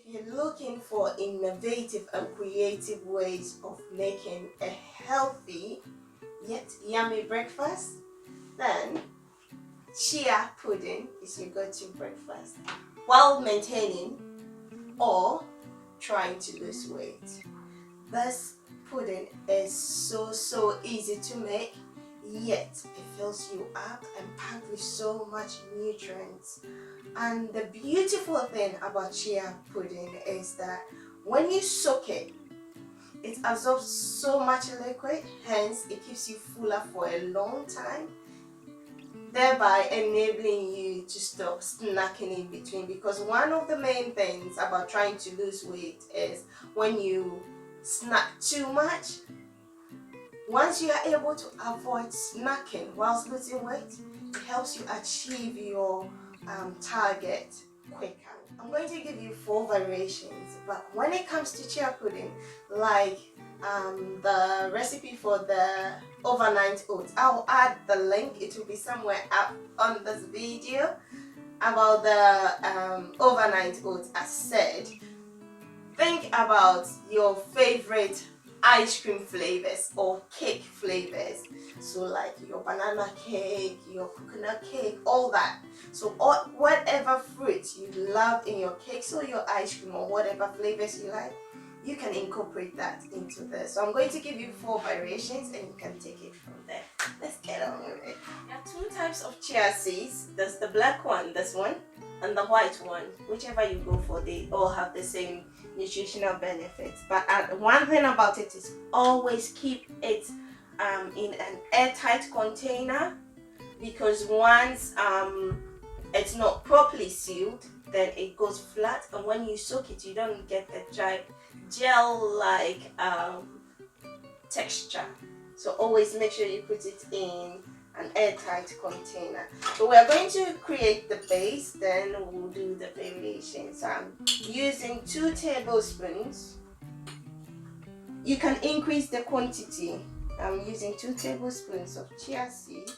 you're looking for innovative and creative ways of making a healthy yet yummy breakfast, then chia pudding is your go-to breakfast while maintaining or trying to lose weight. This pudding is so easy to make, yet it fills you up and packed with so much nutrients. And the beautiful thing about chia pudding is that when you soak it, it absorbs so much liquid, hence it keeps you fuller for a long time, thereby enabling you to stop snacking in between. Because one of the main things about trying to lose weight is when you snack too much. Once you are able to avoid snacking whilst losing weight, it helps you achieve your target quicker. I'm going to give you 4 variations, but when it comes to chia pudding, like the recipe for the overnight oats, I'll add the link. It will be somewhere up on this video about the overnight oats. As said, think about your favorite ice cream flavors or cake flavors, so like your banana cake, your coconut cake, all that. So whatever fruits you love in your cakes or your ice cream or whatever flavors you like, you can incorporate that into this. So I'm going to give you 4 variations and you can take it from there. Let's get on with it. There are 2 types of chia seeds. There's the black one, this one, and the white one. Whichever you go for, they all have the same nutritional benefits. But one thing about it is always keep it in an airtight container, because once it's not properly sealed, then it goes flat, and when you soak it, you don't get the dry gel-like texture. So always make sure you put it in an airtight container. So we are going to create the base, then we'll do the variations. So I'm using 2 tablespoons. You can increase the quantity. I'm using 2 tablespoons of chia seeds.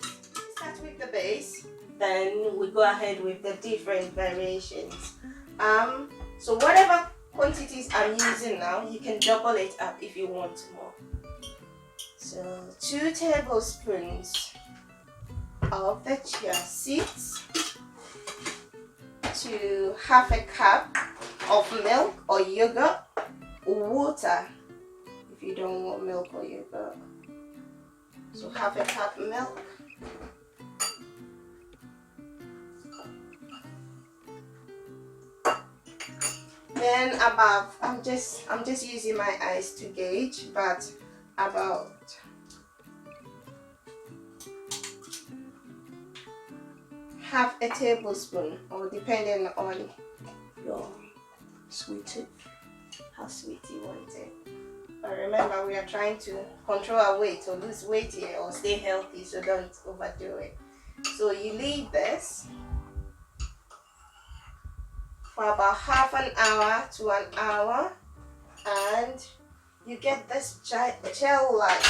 Start with the base, then we go ahead with the different variations. So whatever quantities I'm using now, you can double it up if you want more. So 2 tablespoons of the chia seeds to half a cup of milk or yogurt, water if you don't want milk or yogurt. So half a cup milk, then about, I'm just using my eyes to gauge, but about half a tablespoon, or depending on your sweet tooth, how sweet you want it. But remember, we are trying to control our weight or lose weight here or stay healthy, so don't overdo it. So you leave this for about half an hour to an hour, and you get this gel-like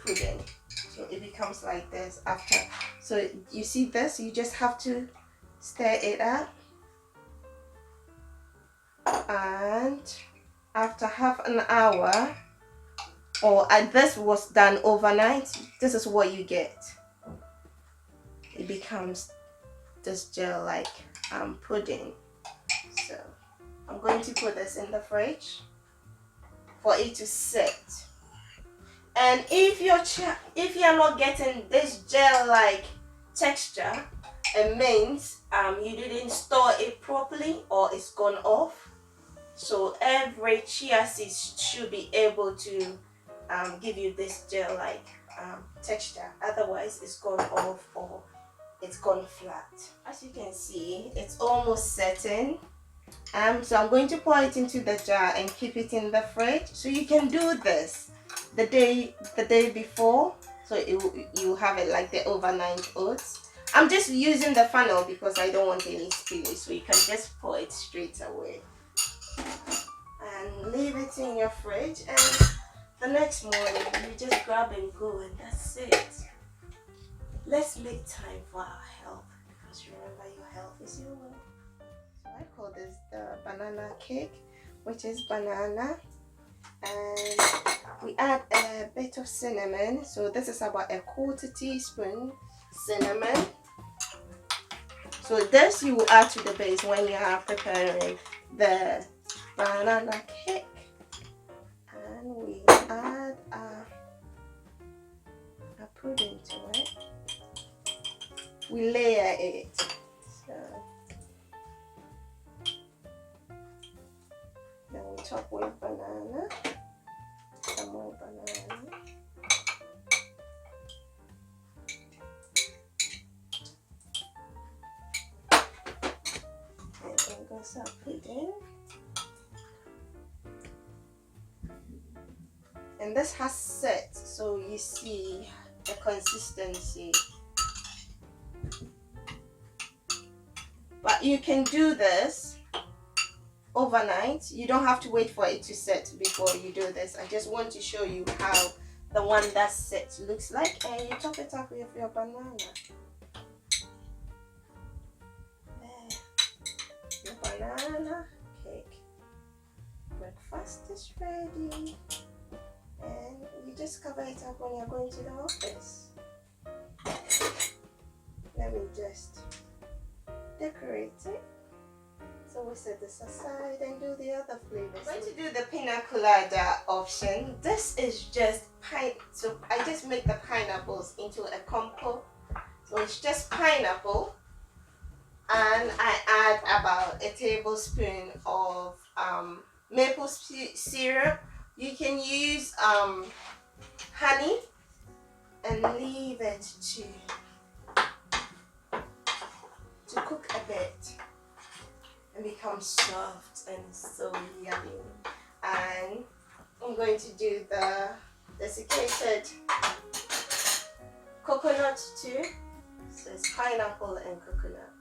pudding. So it becomes like this after. So you see this, you just have to stir it up, and after half an hour, and this was done overnight, this is what you get. It becomes this gel-like pudding. So I'm going to put this in the fridge for it to sit. And if you're not getting this gel-like texture, it means you didn't store it properly or it's gone off. So every chia seed should be able to give you this gel-like texture. Otherwise, it's gone off or it's gone flat. As you can see, it's almost setting. So I'm going to pour it into the jar and keep it in the fridge. So you can do this the day before, so you have it like the overnight oats. I'm just using the funnel because I don't want any spillage, so you can just pour it straight away and leave it in your fridge, and the next morning you just grab and go, and that's it. Let's make time for our health, because remember, your health is your wealth. So I call this the banana cake, which is banana, and we add a bit of cinnamon. So this is about a quarter teaspoon cinnamon. So this you will add to the base when you are preparing the banana cake. And we add a pudding to it. We layer it. So then we top with banana, some more banana. And then goes our pudding. And this has set, so you see the consistency. But you can do this overnight. You don't have to wait for it to set before you do this. I just want to show you how the one that's set looks like, and you top it up with your banana. There. Your banana cake. Breakfast is ready. And you just cover it up when you're going to the office. Let me just decorate it. So we set this aside and do the other flavors. I'm going to do the Pina Colada option. This is just so I just make the pineapples into a compote. So it's just pineapple, and I add about a tablespoon of maple syrup. You can use honey and leave it to cook a bit and become soft and so yummy. And I'm going to do the desiccated coconut too. So it's pineapple and coconut.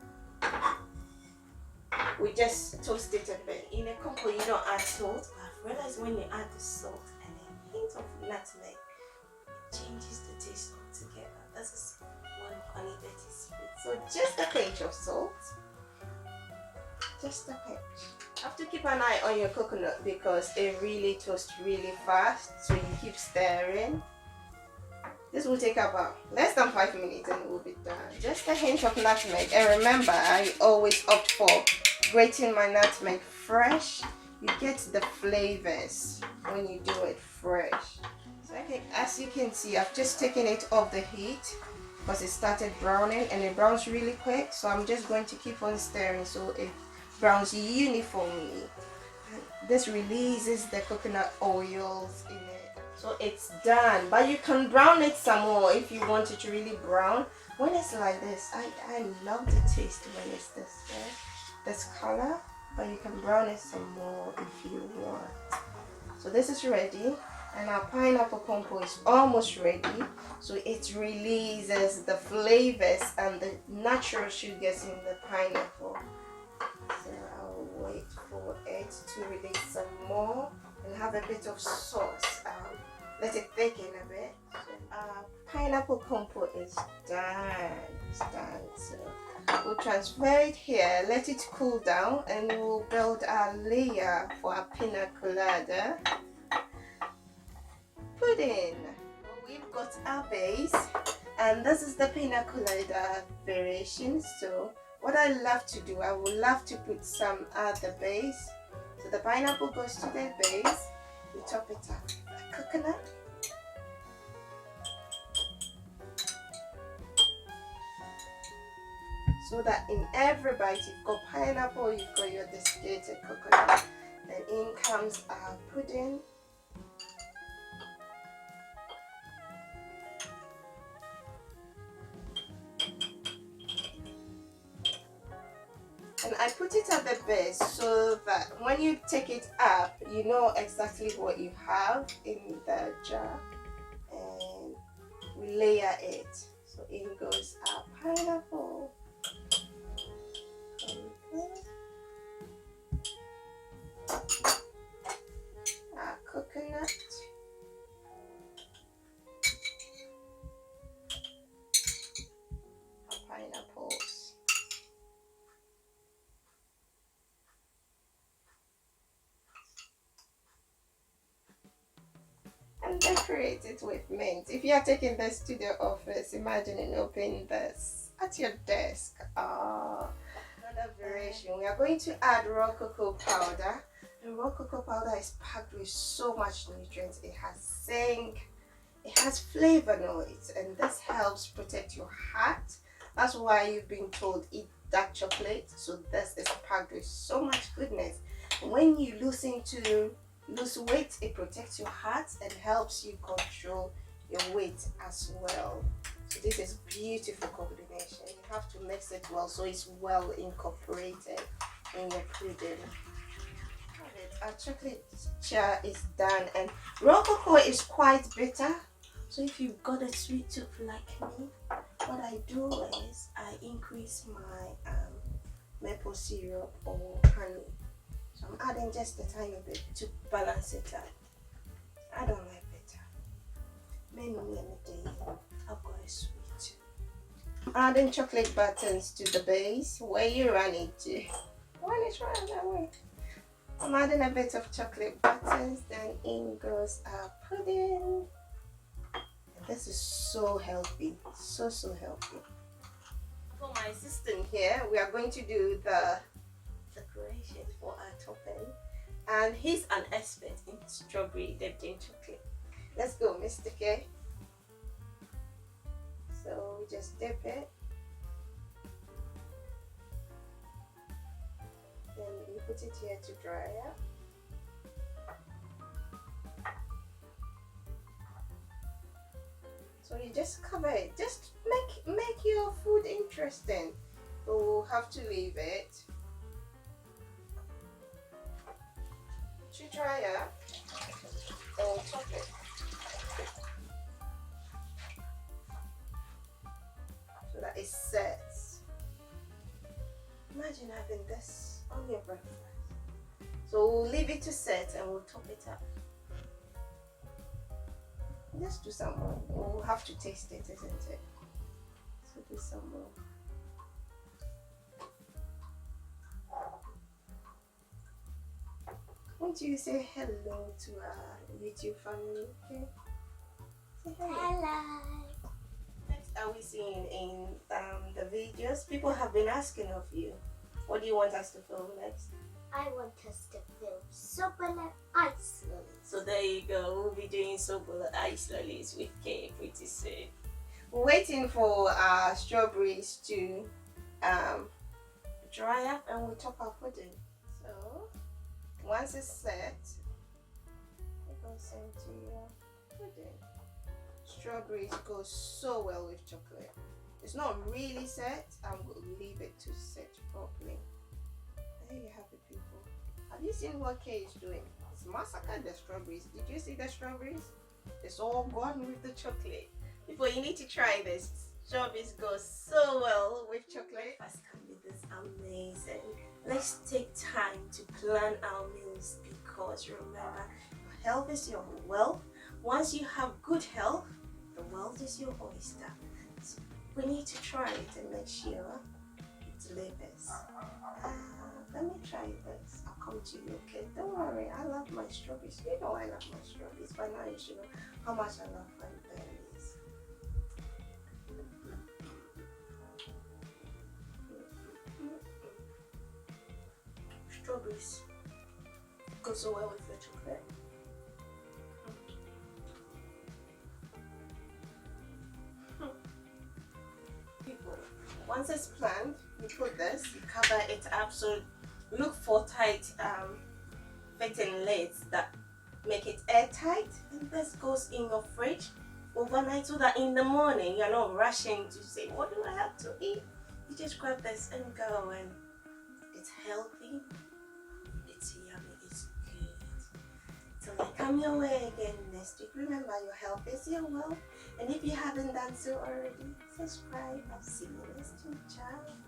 We just toast it a bit. In a compote you don't add salt, but I've realized when you add the salt and a hint of nutmeg, it changes the taste altogether. This is one honey Betty's secret. So just a pinch of salt. Just a pinch. You have to keep an eye on your coconut because it really toasts really fast, so you keep stirring. This will take about less than 5 minutes and it will be done. Just a hint of nutmeg, and remember I always opt for grating my nutmeg fresh. You get the flavors when you do it fresh. So as you can see, I've just taken it off the heat because it started browning and it browns really quick. So I'm just going to keep on stirring so it browns uniformly. And this releases the coconut oils in it. So it's done, but you can brown it some more if you want it to really brown. When it's like this, I love the taste when it's this color, but you can brown it some more if you want. So this is ready, and our pineapple compote is almost ready. So it releases the flavors and the natural sugars in the pineapple. So I'll wait for it to release some more and have a bit of sauce. Let it thicken a bit. So our pineapple compote is done. It's done. So we'll transfer it here, let it cool down, and we'll build our layer for our Pina Colada pudding. We've got our base, and this is the Pina Colada variation. So what I love to do, I would love to put some at the base. So the pineapple goes to the base. We top it up with the coconut. So that in every bite you've got pineapple, you've got your desiccated coconut. Then in comes our pudding. And I put it at the base so that when you take it up, you know exactly what you have in the jar. And we layer it. So in goes our pineapple. Our coconut. Our pineapples. and decorate it with mint. If you are taking this to the office, imagine opening this at your desk. Another variation. We are going to add raw cocoa powder. And raw cocoa powder is packed with so much nutrients. It has zinc, it has flavonoids, and this helps protect your heart. That's why you've been told eat dark chocolate. So this is packed with so much goodness. When you lose weight, it protects your heart and helps you control your weight as well. So this is beautiful combination. You have to mix it well so it's well incorporated in your pudding. Our chocolate chia is done, and raw cocoa is quite bitter. So if you've got a sweet tooth like me, what I do is I increase my maple syrup or honey. So I'm adding just a tiny bit to balance it out. I don't like bitter. Maybe in the day I've got a sweet tooth. Adding chocolate buttons to the base. Where you run it to? When it's run that way. I'm adding a bit of chocolate buttons, then in goes our pudding. And this is so healthy, so healthy. For my assistant here, we are going to do the decoration for our topping, and he's an expert in strawberry dipped in chocolate. Let's go, Mr. K. So we just dip it. Then you put it here to dry up. So you just cover it. Just make your food interesting. So we'll have to leave it to dry up and top it. So that it sets. Imagine having this on your breakfast. So we'll leave it to set and we'll top it up. Let's do some more. We'll have to taste it, isn't it? So do some more. Won't you say hello to our YouTube family, okay? Say hello. Hello. Next are we seeing in the videos? People have been asking of you. What do you want us to film next? I want us to film soapboard ice lollies. So there you go. We'll be doing soapboard ice lollies with Kay pretty soon. We're waiting for our strawberries to dry up and we'll top our pudding. So once it's set, it goes into your pudding. Strawberries go so well with chocolate. It's not really set. I'm going to leave it to set properly. There you have it, people. Have you seen what Kay is doing? It's massacred the strawberries. Did you see the strawberries? It's all gone with the chocolate. People, you need to try this. Strawberries go so well with chocolate. Breakfast can be this amazing. Let's take time to plan our meals because remember, your health is your wealth. Once you have good health, the world is your oyster. So we need to try it and make sure it delivers. Let me try this. I'll come to you, okay? Don't worry, I love my strawberries. You know I love my strawberries. By now you should know how much I love my berries. Strawberries go so well with the chocolate. Once it's planned, you put this, you cover it up. So look for tight fitting lids that make it airtight, and this goes in your fridge overnight so that in the morning you're not rushing to say, what do I have to eat? You just grab this and go, and it's healthy, it's yummy, it's good. So I come your way again next week. Remember, your health is your wealth, and if you haven't done so already, subscribe. I'll see you next week. Ciao.